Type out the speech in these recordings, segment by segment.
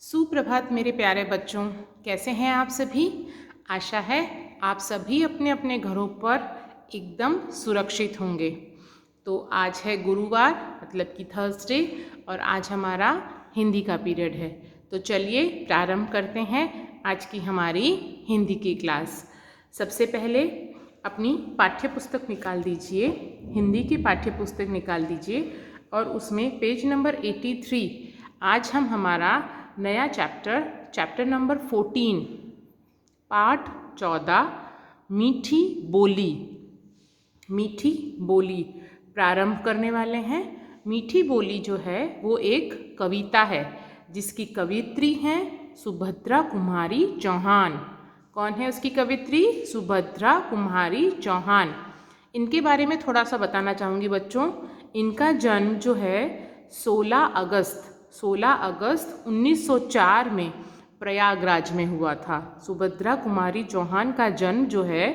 सुप्रभात मेरे प्यारे बच्चों, कैसे हैं आप सभी। आशा है आप सभी अपने अपने घरों पर एकदम सुरक्षित होंगे। तो आज है गुरुवार, मतलब कि थर्सडे, और आज हमारा हिंदी का पीरियड है। तो चलिए प्रारंभ करते हैं आज की हमारी हिंदी की क्लास। सबसे पहले अपनी पाठ्य पुस्तक निकाल दीजिए, हिंदी की पाठ्य पुस्तक निकाल दीजिए और उसमें पेज नंबर 83 आज हम हमारा नया चैप्टर नंबर 14 पाठ 14 मीठी बोली प्रारंभ करने वाले हैं। मीठी बोली जो है वो एक कविता है जिसकी कवित्री हैं सुभद्रा कुमारी चौहान। कौन है उसकी कवित्री? सुभद्रा कुमारी चौहान। इनके बारे में थोड़ा सा बताना चाहूँगी बच्चों। इनका जन्म जो है 16 अगस्त 1904 में प्रयागराज में हुआ था। सुभद्रा कुमारी चौहान का जन्म जो है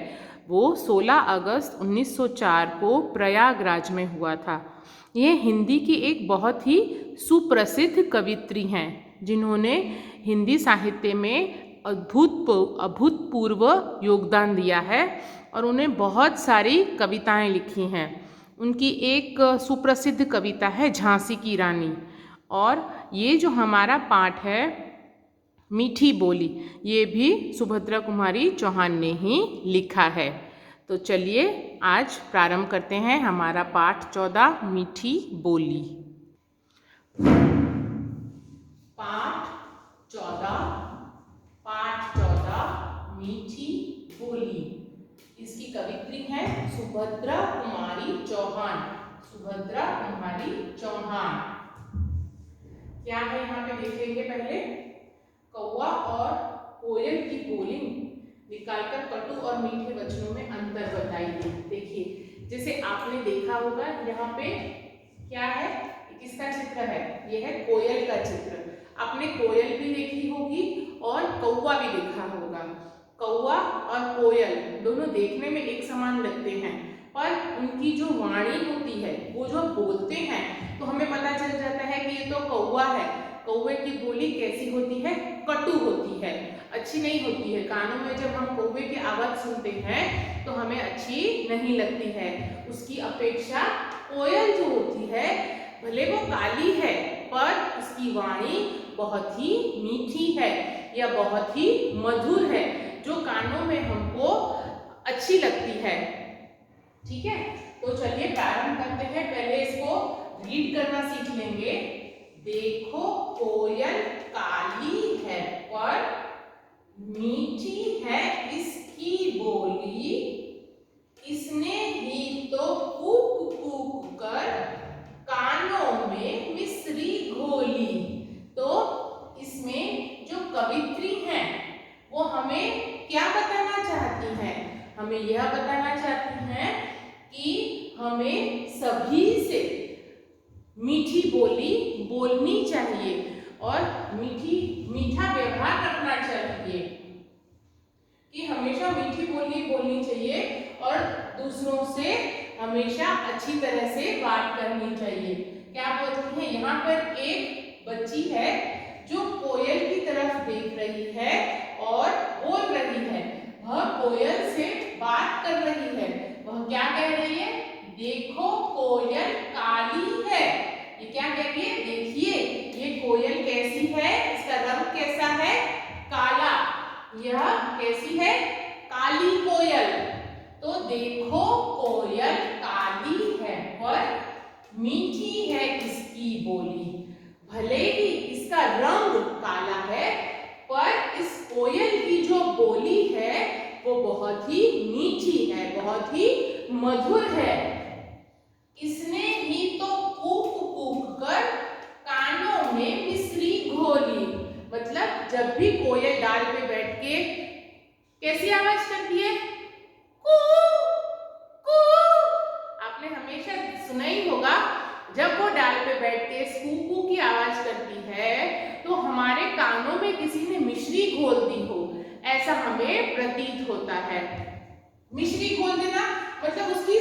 वो 16 अगस्त 1904 को प्रयागराज में हुआ था। ये हिंदी की एक बहुत ही सुप्रसिद्ध कवित्री हैं जिन्होंने हिंदी साहित्य में अभूतपूर्व योगदान दिया है और उन्हें बहुत सारी कविताएं लिखी हैं। उनकी एक सुप्रसिद्ध कविता है झांसी की रानी। और ये जो हमारा पाठ है मीठी बोली, ये भी सुभद्रा कुमारी चौहान ने ही लिखा है। तो चलिए आज प्रारंभ करते हैं हमारा पाठ 14 मीठी बोली। पाठ 14 मीठी बोली। इसकी कवित्री है सुभद्रा कुमारी चौहान। क्या है यहाँ पे देखेंगे। पहले कौवा और कोयल की बोली निकालकर कटु और मीठे वचनों में अंतर बताइए। देखिए, जैसे आपने देखा होगा यहाँ पे क्या है, किसका चित्र है? यह है कोयल का चित्र। आपने कोयल भी देखी होगी और कौवा भी देखा होगा। कौवा और कोयल दोनों देखने में एक समान लगते हैं, पर उनकी जो वाणी होती है, वो जो बोलते हैं, तो हमें पता चल जाता है कि ये तो कौवा है। कौवे की बोली कैसी होती है? कटु होती है, अच्छी नहीं होती है। कानों में जब हम कौवे की आवाज सुनते हैं तो हमें अच्छी नहीं लगती है। उसकी अपेक्षा कोयल जो होती है, भले वो काली है पर उसकी वाणी बहुत ही मीठी है या बहुत ही मधुर है, जो कानों में हमको अच्छी लगती है। ठीक है, तो चलिए प्रारंभ करते हैं। पहले इसको रीड करना सीख लेंगे। देखो कोयल काली है पर मीठी है इसकी बोली, इसने ही तो कूक कूक कर कानों में मिश्री घोली। तो इसमें जो कवित्री हैं वो हमें क्या बताना चाहती हैं? हमें यह बताना चाहती हैं कि हमें सभी से मीठी बोली बोलनी चाहिए और मीठा व्यवहार रखना चाहिए, कि हमेशा मीठी बोली बोलनी चाहिए और दूसरों से हमेशा अच्छी तरह से बात करनी चाहिए। क्या बोलती है? यहाँ पर एक बच्ची है जो कोयल की तरफ देख रही है और बोल रही है। वह कोयल से बात कर रही है। वह क्या कह रही है? देखो कोयल काली है। ये क्या कह रही है? देखिए ये कोयल कैसी है, इसका रंग कैसा है? काला। यह कैसी है? काली कोयल। तो देखो कोयल काली है पर मीठी है इसकी बोली। भले ही इसका रंग काला है पर इस कोयल की जो बोली है वो बहुत ही मीठी है, बहुत ही मधुर है। इसने ही तो कूक कूक कर कानों में मिश्री घोली। मतलब जब भी कोयल डाल पे बैठ के कैसी आवाज करती है? कू कू। आपने हमेशा सुना ही होगा, जब वो डाल पे बैठ के कू की आवाज करती है तो हमारे कानों में किसी ने मिश्री घोल दी हो, ऐसा हमें प्रतीत होता है। मिश्री घोल देना मतलब उसकी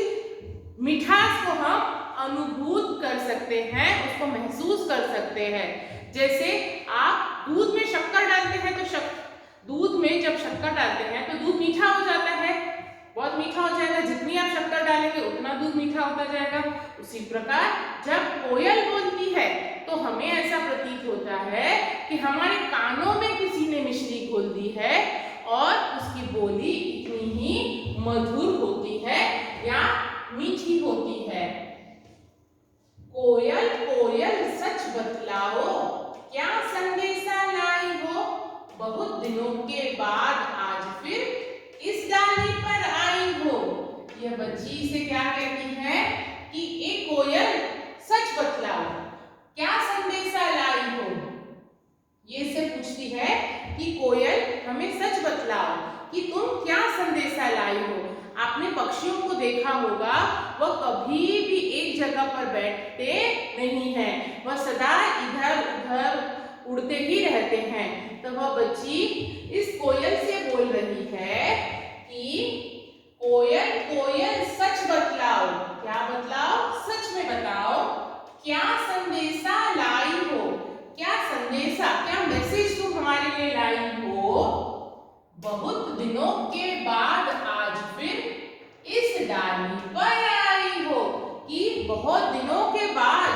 मिठास को हम अनुभूत कर सकते हैं, उसको महसूस कर सकते हैं। जैसे आप दूध में उसी प्रकार जब कोयल बोलती है तो हमें ऐसा प्रतीत होता है कि हमारे कानों में किसी ने मिश्री घोल दी है और उसकी बोली इतनी ही मधुर होती है या मीठी होती है। कोयल कोयल सच बतलाओ, क्या संदेशा लाई हो, बहुत दिनों के बाद आज फिर इस डाली पर आई हो। यह बच्ची इसे क्या कहती है कि ए कोयल सच बतलाओ, क्या संदेशा लाई हो। ये से पूछती है कि कोयल हमें सच बतलाओ कि तुम क्या संदेशा लाई हो। आपने पक्षियों को देखा होगा, वह कभी भी एक जगह पर बैठते नहीं हैं, वह सदा इधर उधर उड़ते ही रहते हैं। तो वह बच्ची इस कोयल से बोल रही है कि कोयल कोयल सच बतलाओ, क्या बतलाओ, सच में बताओ, क्या संदेशा लाई हो, क्या संदेशा, क्या मैसेज तुम हमारे लिए लाई हो। बहुत दिनों के बाद आज फिर इस डाली पर आई हो, कि बहुत दिनों के बाद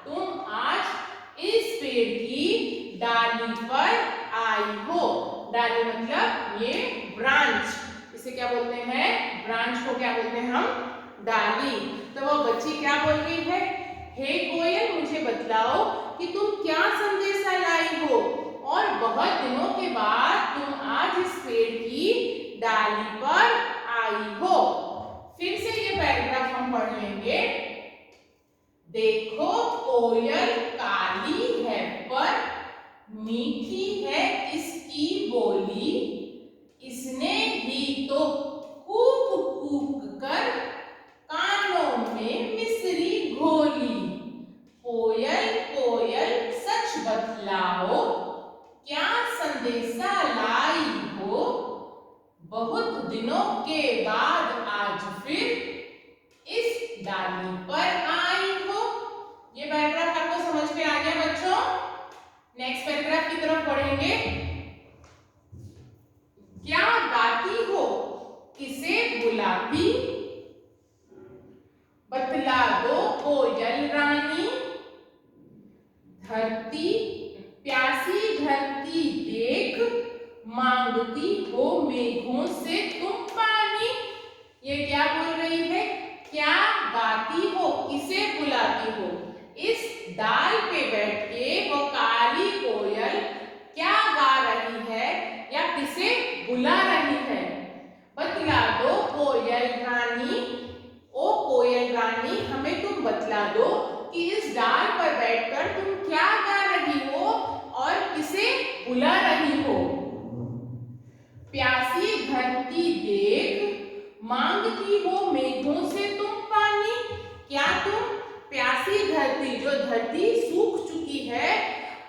तुम आज इस पेड़ की डाली पर आई हो। डाली मतलब ये ब्रांच, इसे क्या बोलते हैं, ब्रांच को क्या बोलते हैं हम, डाली। तो वो बच्ची क्या बोल रही है, हे कोयल मुझे बतलाओ कि तुम क्या संदेशा लाई हो और बहुत दिनों के बाद तुम आज इस पेड़ की डाली पर आई हो। फिर से ये पैराग्राफ हम पढ़ लेंगे। देखो कोयल काली है पर मीठी है इसकी बोली, इसने ही तो कूक कूक कर कानों में मिश्री घोली। कोयल कोयल सच बतलाओ, क्या संदेशा लाई हो, बहुत दिनों के बाद आज फिर इस डाली पर आई हो। ये पैराग्राफ आपको समझ में आ गया बच्चों। नेक्स्ट पैराग्राफ की तरफ पढ़ेंगे। क्या गाती हो, किसे बुलाती, बतला दो कोयल रानी। धरती प्यासी धरती देख, मांगती हो मेघों से तुम पानी। ये क्या बोल रही है, क्या गाती हो, किसे बुलाती हो। इस डाल पे बैठ के वो काली कोयल क्या गा रही है या किसे बुला रही है। बतला दो कोयल रानी, ओ कोयल रानी हमें तुम बतला दो कि इस डाल पर बैठकर तुम क्या गा रही हो और किसे बुला रही हो। प्यासी धरती देख, मांगती हो मेघों से तुम पानी। क्या तुम प्यासी धरती, जो धरती सूख चुकी है,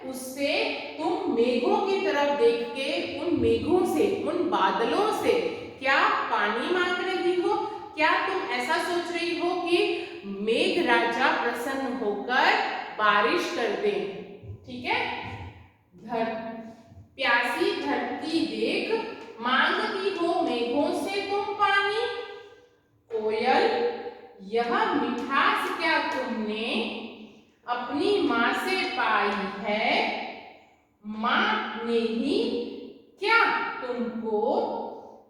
उससे तुम मेघों की तरफ देख के उन मेघों से, उन बादलों से क्या पानी मांग रही हो। क्या तुम ऐसा सोच रही हो कि मेघ राजा प्रसन्न होकर बारिश कर दे। ठीक है, प्यासी धरती देख, मांगती हो मेघों से तुम पानी। कोयल यह मिठास क्या तुमने अपनी माँ से पाई है, माँ ने ही क्या तुमको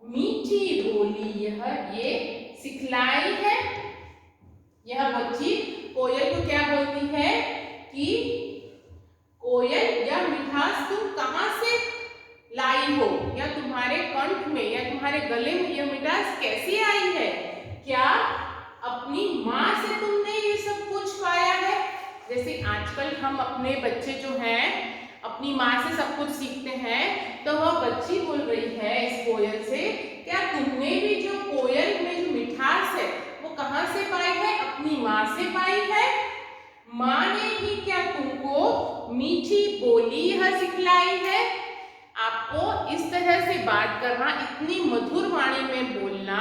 मीठी बोली ये सिखलाई है। यह बच्ची कोयल को क्या बोलती है कि कोयल यह मिठास तुम कहाँ से लाई हो, या तुम्हारे कंठ में या तुम्हारे गले में यह मिठास कैसी आई है। क्या अपनी माँ से तुमने ये सब कुछ पाया है। जैसे आजकल हम अपने बच्चे जो हैं अपनी माँ से सब कुछ सीखते हैं, तो वह बच्ची बोल रही है इस कोयल से, क्या तुमने भी जो कोयल में जो मिठास है वो कहाँ से पाई है, अपनी माँ से पाई है। माँ ने ही क्या तुमको मीठी बोली यह सिखलाई है। आपको इस तरह से बात करना, इतनी मधुर वाणी में बोलना,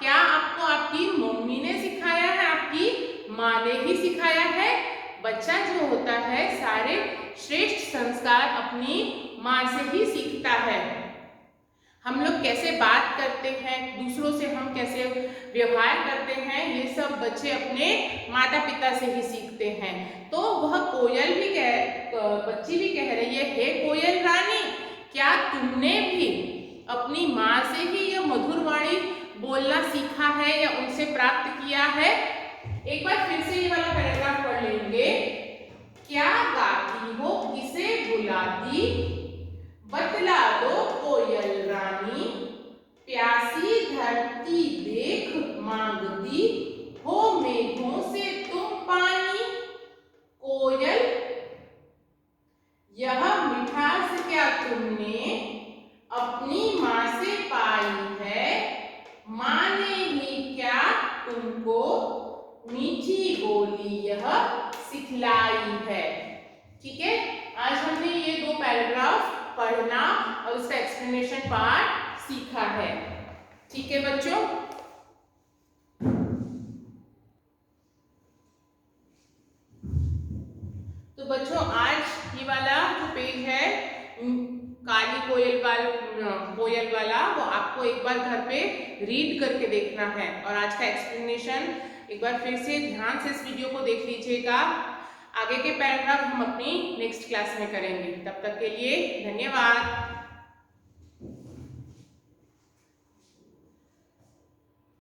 क्या आपको आपकी मम्मी ने सिखाया है, आपकी माँ ने ही सिखाया है। बच्चा जो होता है सारे श्रेष्ठ संस्कार अपनी माँ से ही सीखता है। हम लोग कैसे बात करते हैं, दूसरों से हम कैसे व्यवहार करते हैं, ये सब बच्चे अपने माता पिता से ही सीखते हैं। तो वह कोयल भी बच्ची भी कह रही है, हे कोयल रानी, क्या तुमने भी अपनी माँ से ही यह मधुर वाणी बोलना सीखा है या उनसे प्राप्त किया है? एक बार फिर से ये वाला पैराग्राफ पढ़ लेंगे। क्या गाती हो, किसे बुलाती, बतला दो कोयल रानी, प्यासी धरती देख मांगती हो मेघों से तुम पानी। कोयल, यह मिठास क्या तुमने अपनी माँ से पाई है, माँ ने ही क्या तुमको मीठी बोली यह सिखलाई है। ठीक है, आज हमने ये 2 पैराग्राफ पढ़ना और उसका एक्सप्लेनेशन पार्ट सीखा है। ठीक है बच्चों, तो बच्चों आज ये वाला जो पेज है काली कोयल वाला वो आपको एक बार घर पे रीड करके देखना है। और आज का एक्सप्लेनेशन एक बार फिर से ध्यान से इस वीडियो को देख लीजिएगा। आगे के पैराग्राफ हम अपनी नेक्स्ट क्लास में करेंगे। तब तक के लिए धन्यवाद।